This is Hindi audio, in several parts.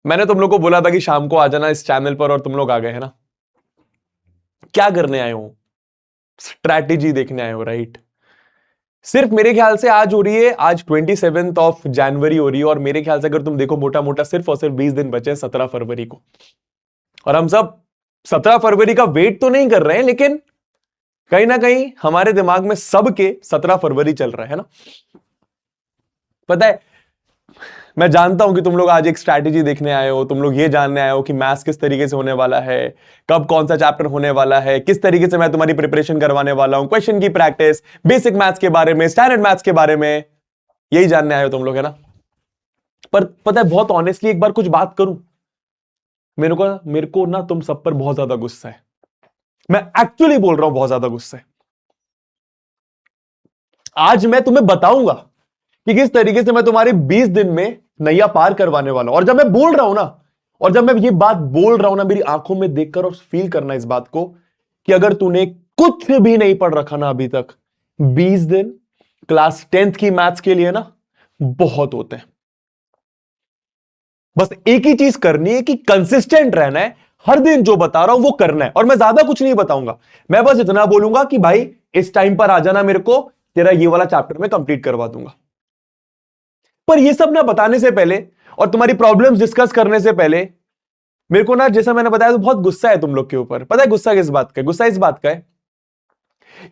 मैंने तुम लोग को बोला था कि शाम को आ जाना इस चैनल पर और तुम लोग आ गए है ना। क्या करने आए हो? स्ट्रैटेजी देखने आए हो, राइट? सिर्फ मेरे ख्याल से आज हो रही है, आज 27 हो रही है, और मेरे ख्याल से अगर तुम देखो मोटा मोटा सिर्फ और सिर्फ 20 दिन बचे 17 फरवरी को। और हम सब 17 फरवरी का वेट तो नहीं कर रहे हैं, लेकिन कहीं ना कहीं हमारे दिमाग में सबके 17 फरवरी चल रहा है ना। पता है, मैं जानता हूं कि तुम लोग आज एक स्ट्रैटेजी देखने आए हो, तुम लोग ये जानने आए हो कि मैथ्स किस तरीके से होने वाला है, कब कौन सा चैप्टर होने वाला है, किस तरीके से मैं तुम्हारी प्रिपरेशन करवाने वाला हूं, क्वेश्चन की प्रैक्टिस, बेसिक मैथ्स के बारे में, स्टैंडर्ड मैथ्स के बारे में, यही जानने आए हो तुम लोग, है ना। पर पता है, बहुत ऑनेस्टली एक बार कुछ बात करूं, मेरे को ना तुम सब पर बहुत ज्यादा गुस्सा है। मैं एक्चुअली बोल रहा हूं, बहुत ज्यादा गुस्सा है। आज मैं तुम्हें बताऊंगा कि किस तरीके से मैं तुम्हारे 20 दिन में नैया पार करवाने वाला हूं। और जब मैं बोल रहा हूं ना, और जब मैं ये बात बोल रहा हूं ना, मेरी आंखों में देखकर और फील करना इस बात को कि अगर तूने कुछ भी नहीं पढ़ रखा ना अभी तक, 20 दिन क्लास 10th की मैथ्स के लिए ना बहुत होते हैं। बस एक ही चीज करनी है कि कंसिस्टेंट रहना है, हर दिन जो बता रहा हूं वो करना है। और मैं ज्यादा कुछ नहीं बताऊंगा, मैं बस इतना बोलूंगा कि भाई इस टाइम पर आ जाना, मेरे को तेरा ये वाला चैप्टर में कंप्लीट करवा दूंगा। पर ये सब ना बताने से पहले और तुम्हारी प्रॉब्लम्स डिस्कस करने से पहले मेरे को ना, जैसा मैंने बताया, तो बहुत गुस्सा है तुम लोग के ऊपर। पता है गुस्सा किस बात का है? गुस्सा इस बात का है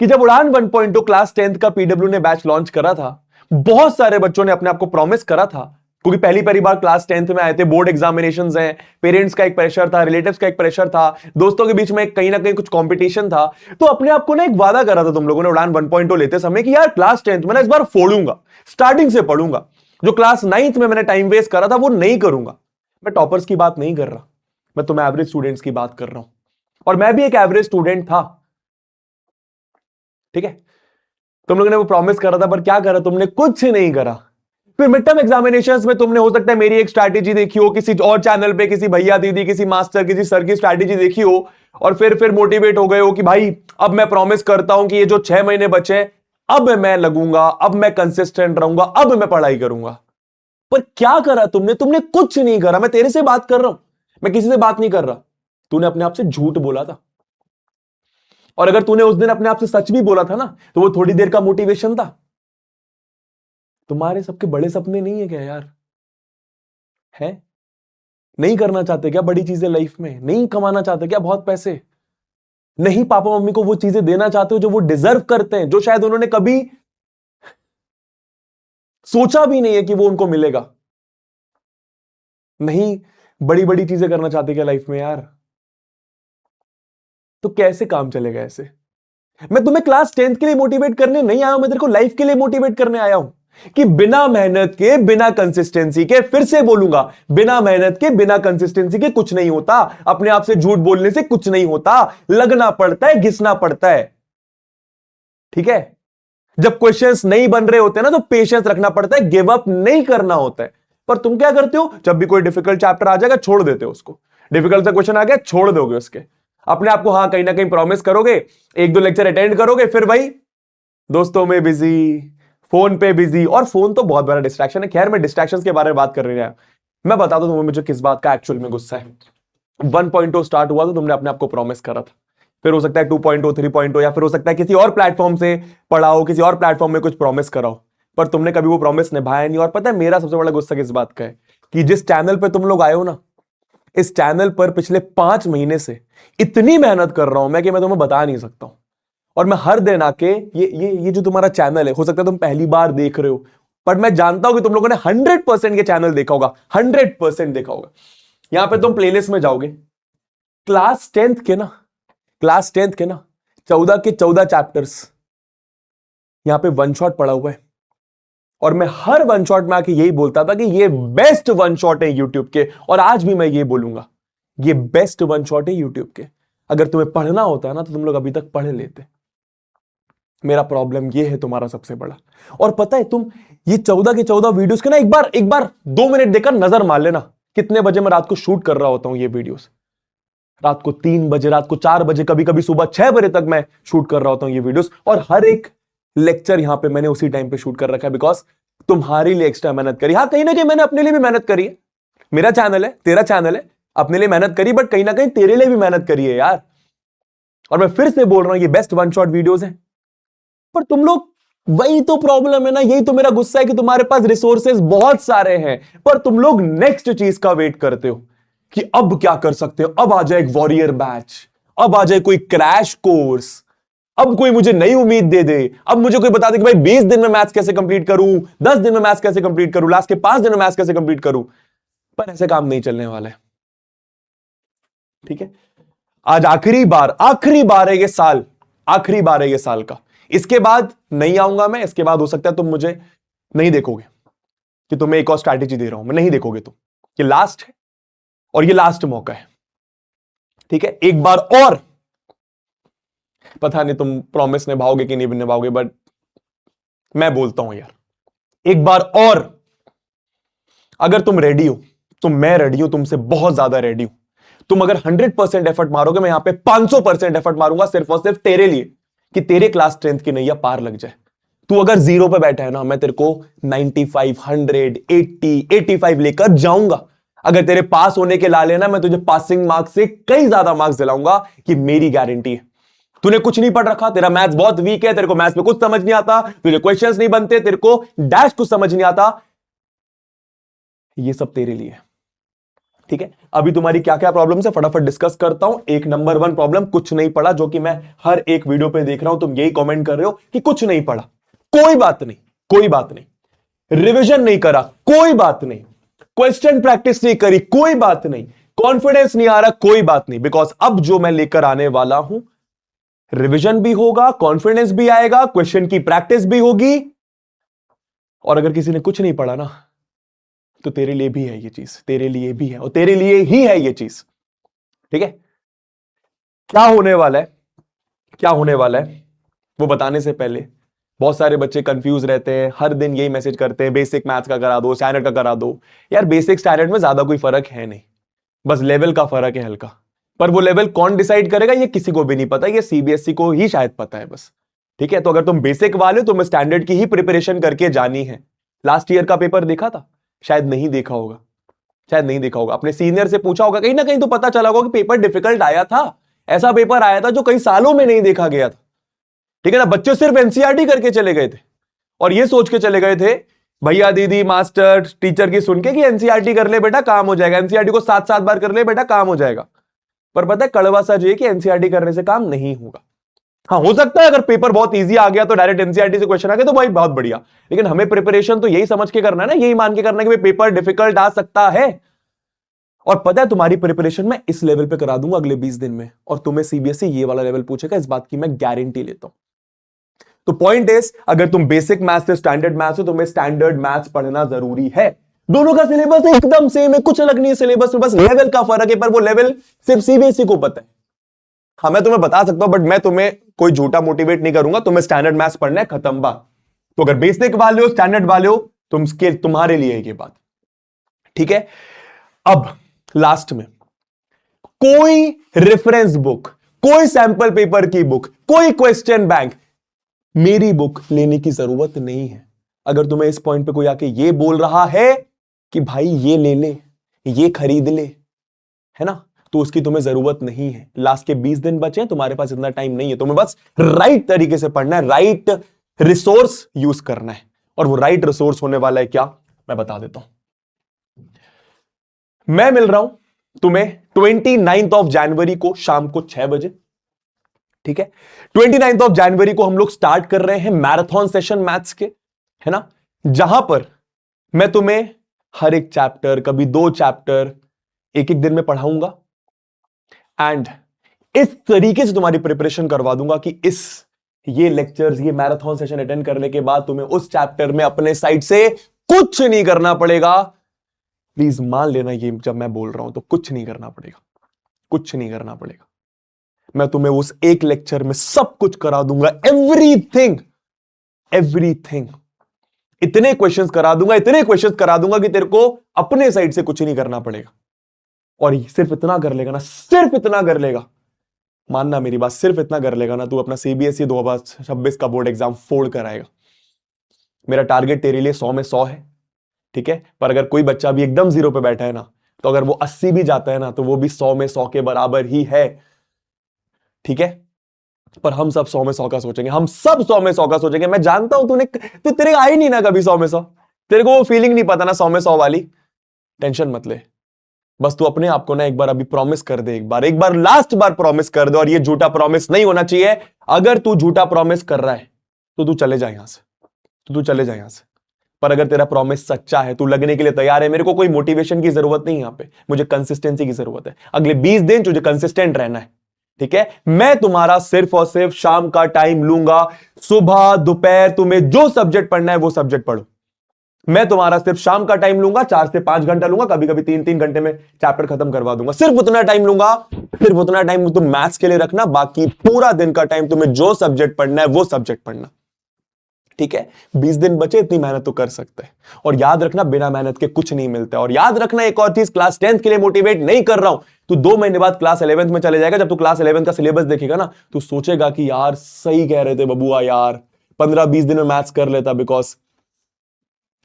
कि जब उड़ान 1.2 क्लास 10th का पीडब्ल्यू ने बैच लॉन्च करा था, बहुत सारे बच्चों ने अपने आप को प्रॉमिस करा था, क्योंकि पहली पहली बार क्लास 10th में आए थे, बोर्ड एग्जामिनेशंस हैं, पेरेंट्स का एक प्रेशर था, रिलेटिव्स का एक प्रेशर था, दोस्तों के बीच में कहीं ना कहीं कुछ कंपटीशन था। तो अपने आप को ना एक वादा करा था तुम लोगों ने उड़ान 1.2 लेते समय कि यार क्लास 10th में ना इस बार फोड़ूंगा, स्टार्टिंग से पढ़ूंगा, जो क्लास 9th में मैंने टाइम वेस्ट करा था वो नहीं करूंगा। मैं टॉपर्स की बात नहीं कर रहा, मैं तुम एवरेज स्टूडेंट्स की बात कर रहा हूं, और मैं भी एक एवरेज स्टूडेंट था, ठीक है। तुम लोगों ने वो प्रॉमिस करा था, पर क्या करा तुमने? कुछ नहीं करा। फिर मिड टर्म एग्जामिनेशंस में तुमने, हो सकता है मेरी एक स्ट्रैटेजी देखी हो, किसी और चैनल पे किसी भैया दीदी, किसी मास्टर, किसी सर की स्ट्रैटेजी देखी हो, और फिर मोटिवेट हो गए हो कि भाई अब मैं प्रॉमिस करता हूं कि ये जो 6 महीने बचे, अब मैं लगूंगा, अब मैं कंसिस्टेंट रहूंगा, अब मैं पढ़ाई करूंगा। पर क्या करा तुमने? तुमने कुछ नहीं करा। मैं तेरे से बात कर रहा हूं, मैं किसी से बात नहीं कर रहा। तूने अपने आप से झूठ बोला था, और अगर तूने उस दिन अपने आप से सच भी बोला था ना, तो वो थोड़ी देर का मोटिवेशन था। तुम्हारे सबके बड़े सपने नहीं है क्या यार? है? नहीं करना चाहते क्या बड़ी चीजें लाइफ में? नहीं कमाना चाहते क्या बहुत पैसे? नहीं पापा मम्मी को वो चीजें देना चाहते हो जो वो डिजर्व करते हैं, जो शायद उन्होंने कभी सोचा भी नहीं है कि वो उनको मिलेगा? नहीं बड़ी बड़ी चीजें करना चाहते क्या लाइफ में यार? तो कैसे काम चलेगा ऐसे? मैं तुम्हें क्लास 10th के लिए मोटिवेट करने नहीं आया हूं, मैं तेरे को लाइफ के लिए मोटिवेट करने आया हूं कि बिना मेहनत के, बिना कंसिस्टेंसी के, फिर से बोलूंगा, बिना मेहनत के, बिना कंसिस्टेंसी के कुछ नहीं होता। अपने आप से झूठ बोलने से कुछ नहीं होता, लगना पड़ता है, घिसना पड़ता है, ठीक है। जब क्वेश्चंस नहीं बन रहे होते ना, तो पेशेंस रखना पड़ता है, गिव अप नहीं करना होता है। पर तुम क्या करते हो? जब भी कोई डिफिकल्ट चैप्टर आ जाएगा छोड़ देते हो उसको, डिफिकल्ट सा क्वेश्चन आ गया छोड़ दोगे उसके, अपने आप को हाँ कहीं ना कहीं प्रॉमिस करोगे, 1-2 लेक्चर अटेंड करोगे, फिर भाई दोस्तों में बिजी, फोन पे बिजी। और फोन तो बहुत बड़ा डिस्ट्रैक्शन है। खैर मैं डिस्ट्रैक्शंस के बारे में बात कर रही है, मैं बता दूं तुम्हें मुझे किस बात का एक्चुअल में गुस्सा है। 1.0 स्टार्ट हुआ तो तुमने अपने आप को प्रॉमिस करा था, फिर हो सकता है 2.0, 3.0, या फिर हो सकता है किसी और प्लेटफॉर्म से पढ़ाओ, किसी और प्लेटफॉर्म में कुछ प्रॉमिस कराओ, पर तुमने कभी वो प्रॉमिस निभाया नहीं। और पता है मेरा सबसे बड़ा गुस्सा किस बात का है? कि जिस चैनल पे तुम लोग आए हो ना, इस चैनल पर पिछले 5 महीने से इतनी मेहनत कर रहा हूं मैं कि मैं तुम्हें बता नहीं सकता हूं। और मैं हर दिन आके ये जो तुम्हारा चैनल है, हो सकता है तुम पहली बार देख रहे हो, पर मैं जानता हूं कि तुम लोगों ने 100% ये चैनल देखा होगा, 100% देखा होगा। यहां पे तुम प्लेलिस्ट में जाओगे, क्लास 10th के ना, क्लास 10th के ना 14 के 14 चैप्टर्स यहां पे वन शॉट पड़ा हुआ है। और मैं हर वन शॉट में आके यही बोलता था कि ये बेस्ट वन शॉट है यूट्यूब के, और आज भी मैं ये बोलूंगा, ये बेस्ट वन शॉट है यूट्यूब के। अगर तुम्हें पढ़ना होता है ना, तो तुम लोग अभी तक पढ़ लेते। मेरा प्रॉब्लम ये है तुम्हारा सबसे बड़ा। और पता है तुम ये 14 के 14 वीडियोस के ना एक बार 2 मिनट देकर नजर मार लेना, कितने बजे मैं रात को शूट कर रहा होता हूं ये वीडियोस। रात को 3 बजे, रात को 4 बजे, कभी कभी सुबह 6 बजे तक मैं शूट कर रहा होता हूं ये वीडियोस। और हर एक लेक्चर यहां पे मैंने उसी टाइम पे शूट कर रखा है, बिकॉज तुम्हारे लिए एक्स्ट्रा मेहनत करी। हाँ कहीं ना कहीं मैंने अपने लिए भी मेहनत करी है, मेरा चैनल है, तेरा चैनल है, अपने लिए मेहनत करी, बट कहीं ना कहीं तेरे लिए भी मेहनत करी है यार। और मैं फिर से बोल रहा हूं, ये बेस्ट वन शॉट वीडियोस हैं, पर तुम लोग, वही तो प्रॉब्लम है ना, यही तो मेरा गुस्सा है कि तुम्हारे पास रिसोर्सेज बहुत सारे हैं, पर तुम लोग नेक्स्ट चीज का वेट करते हो कि अब क्या कर सकते हो, अब आ जाए एक वॉरियर बैच, अब आ जाए कोई क्रैश कोर्स, अब कोई मुझे नई उम्मीद दे दे, अब मुझे कोई बता दे कि भाई 20 दिन में मैथ्स कैसे कंप्लीट करूं, 10 दिन में मैथ्स कैसे कंप्लीट करूं, लास्ट के 5 दिन में मैथ्स कैसे कंप्लीट करूं। पर ऐसे काम नहीं चलने वाला है, ठीक है। आज आखिरी बार है ये साल, आखिरी बार है ये साल का। इसके बाद नहीं आऊंगा मैं, इसके बाद हो सकता है तुम मुझे नहीं देखोगे कि तुम्हें एक और स्ट्रैटेजी दे रहा हूं मैं, नहीं देखोगे तुम। ये लास्ट है और ये लास्ट मौका है, ठीक है। एक बार और, पता नहीं तुम प्रॉमिस निभाओगे कि नहीं निभाओगे, बट मैं बोलता हूं यार, एक बार और अगर तुम रेडी हो तो मैं रेडी हूं, तुमसे बहुत ज्यादा रेडी हूं। तुम अगर 100% एफर्ट मारोगे, मैं यहां पे 500% एफर्ट मारूंगा, सिर्फ और सिर्फ तेरे लिए, कि तेरे क्लास 10th की नैया पार लग जाए। तू अगर 0 पे बैठा है ना, मैं तेरे को 95, 100, 80, 85 लेकर जाऊंगा। अगर तेरे पास होने के लाले ना, मैं तुझे पासिंग मार्क्स से कई ज्यादा मार्क्स दिलाऊंगा, कि मेरी गारंटी है। तूने कुछ नहीं पढ़ रखा, तेरा मैथ्स बहुत वीक है, तेरे को मैथ्स में कुछ समझ नहीं आता, तुझे क्वेश्चंस नहीं बनते, तेरे को डैश कुछ समझ नहीं आता, ये सब तेरे लिए, ठीक है। अभी तुम्हारी क्या क्या प्रॉब्लम है फटाफट डिस्कस करता हूं। एक नंबर 1 प्रॉब्लम, कुछ नहीं पढ़ा, जो कि मैं हर एक वीडियो पे देख रहा हूं, तुम यही कमेंट कर रहे हो कि कुछ नहीं पढ़ा। कोई बात नहीं, कोई बात नहीं। रिवीजन नहीं करा, कोई बात नहीं। क्वेश्चन प्रैक्टिस नहीं करी, कोई बात नहीं। कॉन्फिडेंस नहीं आ रहा, कोई बात नहीं। बिकॉज अब जो मैं लेकर आने वाला हूं, रिवीजन भी होगा, कॉन्फिडेंस भी आएगा, क्वेश्चन की प्रैक्टिस भी होगी। और अगर किसी ने कुछ नहीं पढ़ा ना, तो तेरे लिए भी है ये चीज, तेरे लिए भी है, और तेरे लिए ही है ये चीज, ठीक है। क्या होने वाला है, क्या होने वाला है, वो बताने से पहले, बहुत सारे बच्चे कंफ्यूज रहते हैं, हर दिन यही मैसेज करते हैं, बेसिक मैथ्स का करा दो, स्टैंडर्ड का करा दो। यार बेसिक स्टैंडर्ड में ज्यादा कोई फर्क है नहीं, बस लेवल का फर्क है हल्का। पर वो लेवल कौन डिसाइड करेगा, ये किसी को भी नहीं पता, ये सीबीएसई को ही शायद पता है बस, ठीक है। तो अगर तुम बेसिक वाले हो, तुम्हें स्टैंडर्ड की ही प्रिपरेशन करके जानी है। लास्ट ईयर का पेपर देखा था? शायद नहीं देखा होगा, शायद नहीं देखा होगा। अपने सीनियर से पूछा होगा, कहीं ना कहीं तो पता चला होगा कि पेपर डिफिकल्ट आया था, ऐसा पेपर आया था जो कई सालों में नहीं देखा गया था, ठीक है ना। बच्चे सिर्फ एनसीईआरटी करके चले गए थे और ये सोच के चले गए थे, भैया दीदी मास्टर टीचर की सुन के, कि एनसीईआरटी कर ले बेटा काम हो जाएगा, एनसीईआरटी को 7-7 बार कर ले बेटा काम हो जाएगा। पर पता है कड़वा सच ये कि एनसीईआरटी करने से काम नहीं होगा। हाँ, हो सकता है अगर पेपर बहुत इजी आ गया तो डायरेक्ट एनसीईआरटी से क्वेश्चन आ गया तो भाई बहुत बढ़िया, लेकिन हमें प्रिपरेशन तो यही समझ के करना है ना, यही मान के करना है कि पेपर डिफिकल्ट आ सकता है। और पता है तुम्हारी प्रिपरेशन मैं इस लेवल पे करा दूंगा अगले 20 दिन में, और तुम्हें सीबीएसई ये वाला लेवल पूछेगा, इस बात की मैं गारंटी लेता हूं। तो पॉइंट इज, अगर तुम बेसिक मैथ्स से स्टैंडर्ड मैथ्स हो, तुम्हें स्टैंडर्ड मैथ्स पढ़ना जरूरी है। दोनों का सिलेबस एकदम सेम है, कुछ अलग नहीं है सिलेबस में, बस लेवल का फर्क है, पर वो लेवल सिर्फ सीबीएसई को पता है। हाँ, मैं तुम्हें बता सकता हूं, बट मैं तुम्हें कोई झूठा मोटिवेट नहीं करूंगा। तुम्हें स्टैंडर्ड मैथ्स पढ़ना है, खत्म बात। तो अगर बेसिक वाले हो, स्टैंडर्ड वाले हो, तुम्हारे लिए है ये बात, ठीक है। अब लास्ट में, कोई रेफरेंस बुक, कोई सैंपल पेपर की बुक, कोई क्वेश्चन बैंक, मेरी बुक लेने की जरूरत नहीं है। अगर तुम्हें इस पॉइंट पे कोई आके ये बोल रहा है कि भाई ये ले ले, ये खरीद ले, है ना, तो उसकी तुम्हें जरूरत नहीं है। लास्ट के 20 दिन बचे हैं, तुम्हारे पास इतना टाइम नहीं है, तुम्हें बस राइट तरीके से पढ़ना है, राइट रिसोर्स यूज करना है। और वो राइट रिसोर्स होने वाला है क्या, मैं बता देता हूं। मैं मिल रहा हूं तुम्हें 29 जनवरी को शाम को 6 बजे, ठीक है। 29 जनवरी को हम लोग स्टार्ट कर रहे हैं मैराथन सेशन मैथ्स के, है ना, जहां पर मैं तुम्हें हर एक चैप्टर, कभी 2 चैप्टर एक एक दिन में पढ़ाऊंगा, एंड इस तरीके से तुम्हारी प्रिपरेशन करवा दूंगा कि ये लेक्चर्स, ये मैराथन सेशन अटेंड करने के बाद तुम्हें उस चैप्टर में अपने साइड से कुछ नहीं करना पड़ेगा। प्लीज मान लेना, ये जब मैं बोल रहा हूं तो कुछ नहीं करना पड़ेगा, कुछ नहीं करना पड़ेगा। मैं तुम्हें उस एक लेक्चर में सब कुछ करा दूंगा, एवरीथिंग, एवरीथिंग। इतने क्वेश्चंस करा दूंगा, इतने क्वेश्चंस करा दूंगा कि तेरे को अपने साइड से कुछ नहीं करना पड़ेगा। और सिर्फ इतना कर लेगा ना, सिर्फ इतना कर लेगा, मानना मेरी बात, सिर्फ इतना कर लेगा ना, तू अपना सीबीएसई 2026 का बोर्ड एग्जाम फोड़ कर आएगा। मेरा टारगेट तेरे लिए 100 में 100 है, ठीक है। पर अगर कोई बच्चा भी एकदम 0 पे बैठा है ना, तो अगर वो 80 भी जाता है ना तो वो भी 100 में 100 के बराबर ही है, ठीक है। पर हम सब 100 में 100 का सोचेंगे, हम सब 100 में 100 का सोचेंगे। मैं जानता हूं तो तेरे आई नहीं ना कभी 100 में 100, तेरे को वो फीलिंग नहीं पता ना 100 में 100 वाली। टेंशन मत ले, बस तू अपने आप को ना एक बार अभी प्रॉमिस कर दे, एक बार लास्ट बार प्रॉमिस कर दे। और ये झूठा प्रॉमिस नहीं होना चाहिए। अगर तू झूठा प्रॉमिस कर रहा है तो तू चले जा यहां से, तो तू चले जा यहां से। पर अगर तेरा प्रॉमिस सच्चा है, तू लगने के लिए तैयार है, मेरे को कोई मोटिवेशन की जरूरत नहीं, यहां पे मुझे कंसिस्टेंसी की जरूरत है। अगले 20 दिन तुझे कंसिस्टेंट रहना है, ठीक है। मैं तुम्हारा सिर्फ और सिर्फ शाम का टाइम लूंगा, सुबह दोपहर तुम्हें जो सब्जेक्ट पढ़ना है वो सब्जेक्ट पढ़ो। मैं तुम्हारा सिर्फ शाम का टाइम लूंगा, 4 से 5 घंटा लूंगा, कभी कभी 3-3 घंटे में चैप्टर खत्म करवा दूंगा। सिर्फ उतना टाइम लूंगा, सिर्फ उतना टाइम तुम मैथ्स के लिए रखना, बाकी पूरा दिन का टाइम तुम्हें जो सब्जेक्ट पढ़ना है वो सब्जेक्ट पढ़ना, ठीक है। 20 दिन बचे, इतनी मेहनत तो कर सकते हैं। और याद रखना, बिना मेहनत के कुछ नहीं मिलता। और याद रखना एक और चीज, क्लास 10th के लिए मोटिवेट नहीं कर रहा हूं। तू 2 महीने बाद क्लास 11th में चले जाएगा। जब तू क्लास 11th का सिलेबस देखेगा ना, तू सोचेगा कि यार सही कह रहे थे बबुआ, यार 15-20 दिन में मैथ्स कर लेता। बिकॉज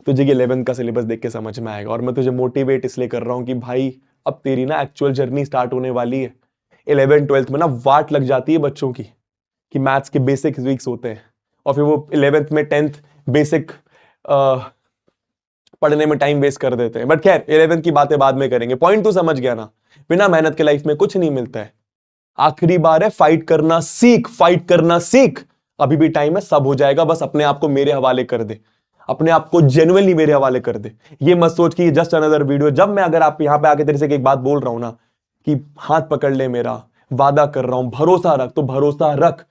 तुझे ये 11th का सिलेबस देख के समझ में आएगा। और मैं तुझे मोटिवेट इसलिए कर रहा हूं कि भाई अब तेरी ना एक्चुअल जर्नी स्टार्ट होने वाली है। 11th 12th में ना वाट लग जाती है बच्चों की कि मैथ्स के बेसिक वीक्स होते हैं, और फिर वो 11th में 10th बेसिक पढ़ने में टाइम वेस्ट कर देते हैं। बट खैर 11th की बातें बाद में करेंगे। पॉइंट तो समझ गया ना, बिना मेहनत के लाइफ में कुछ नहीं मिलता है। आखिरी बार है, फाइट करना सीख, फाइट करना सीख। अभी भी टाइम है, सब हो जाएगा। बस अपने आप को मेरे हवाले कर दे, अपने आप को जेन्युइनली मेरे हवाले कर दे। ये मत सोच कि जस्ट अनदर वीडियो। जब मैं अगर आप यहां पे आके तेरे से एक बात बोल रहा हूं ना कि हाथ पकड़ ले मेरा, वादा कर रहा हूं, भरोसा रख, तो भरोसा रख,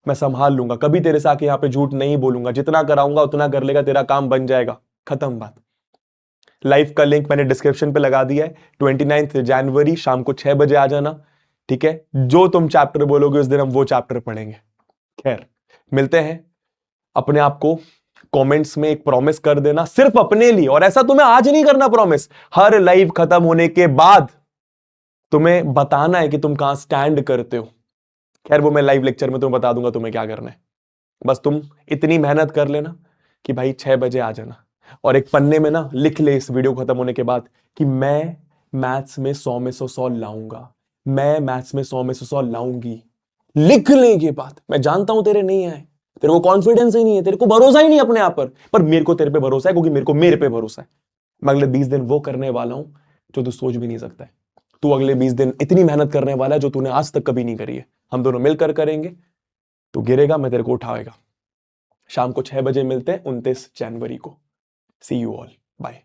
मैं संभाल लूंगा। कभी तेरे से आके यहां पे झूठ नहीं बोलूंगा। जितना कराऊंगा उतना कर लेगा, तेरा काम बन जाएगा, खत्म बात। लाइव का लिंक मैंने डिस्क्रिप्शन पे लगा दिया है। 29 जनवरी शाम को 6 बजे आ जाना, ठीक है। जो तुम चैप्टर बोलोगे उस दिन हम वो चैप्टर पढ़ेंगे। खैर मिलते हैं। अपने आप को कमेंट्स में एक प्रॉमिस कर देना, सिर्फ अपने लिए। और ऐसा तुम्हें आज नहीं करना प्रॉमिस, हर लाइव खत्म होने के बाद तुम्हें बताना है कि तुम कहां स्टैंड करते हो। खैर वो मैं लाइव लेक्चर में तुम्हें बता दूंगा तुम्हें क्या करना है। बस तुम इतनी मेहनत कर लेना कि भाई 6 बजे आ जाना, और एक पन्ने में ना लिख ले इस वीडियो खत्म होने के बाद कि मैं मैथ्स में 100 में 100 लाऊंगा, मैं मैथ्स में 100 में 100 लाऊंगी। लिख ले ये बात। मैं जानता हूं तेरे नहीं आए, तेरे को कॉन्फिडेंस ही नहीं है, तेरे को भरोसा ही नहीं अपने आप पर मेरे को तेरे पे भरोसा है, क्योंकि मेरे को मेरे पे भरोसा है। मैं अगले 20 दिन वो करने वाला हूं जो तू सोच भी नहीं सकता है। तू अगले 20 दिन इतनी मेहनत करने वाला है जो तूने आज तक कभी नहीं करी है। हम दोनों मिलकर करेंगे। तू गिरेगा, मैं तेरे को उठाएगा। शाम को 6 बजे मिलते हैं 29 जनवरी को। सी यू ऑल, बाय।